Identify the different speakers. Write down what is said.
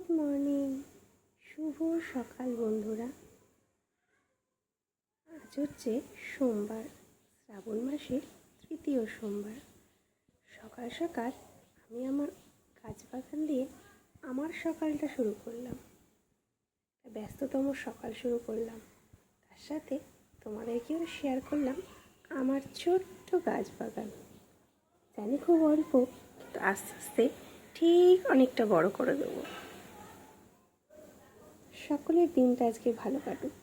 Speaker 1: Good morning, শুভ সকাল বন্ধুরা। আজ হচ্ছে সোমবার, শ্রাবণ মাসের তৃতীয় সোমবার। সকাল সকাল আমি আমার গাছ বাগান দিয়ে আমার সকালটা শুরু করলাম। ব্যস্ততম সকাল শুরু করলাম, তার সাথে তোমাদেরকেও শেয়ার করলাম আমার ছোট্ট গাছ বাগান। জানি খুব অল্প, কিন্তু আস্তে আস্তে ঠিক অনেকটা বড় করে দেবো। সকলের দিনটা আজকে ভালো কাটুক।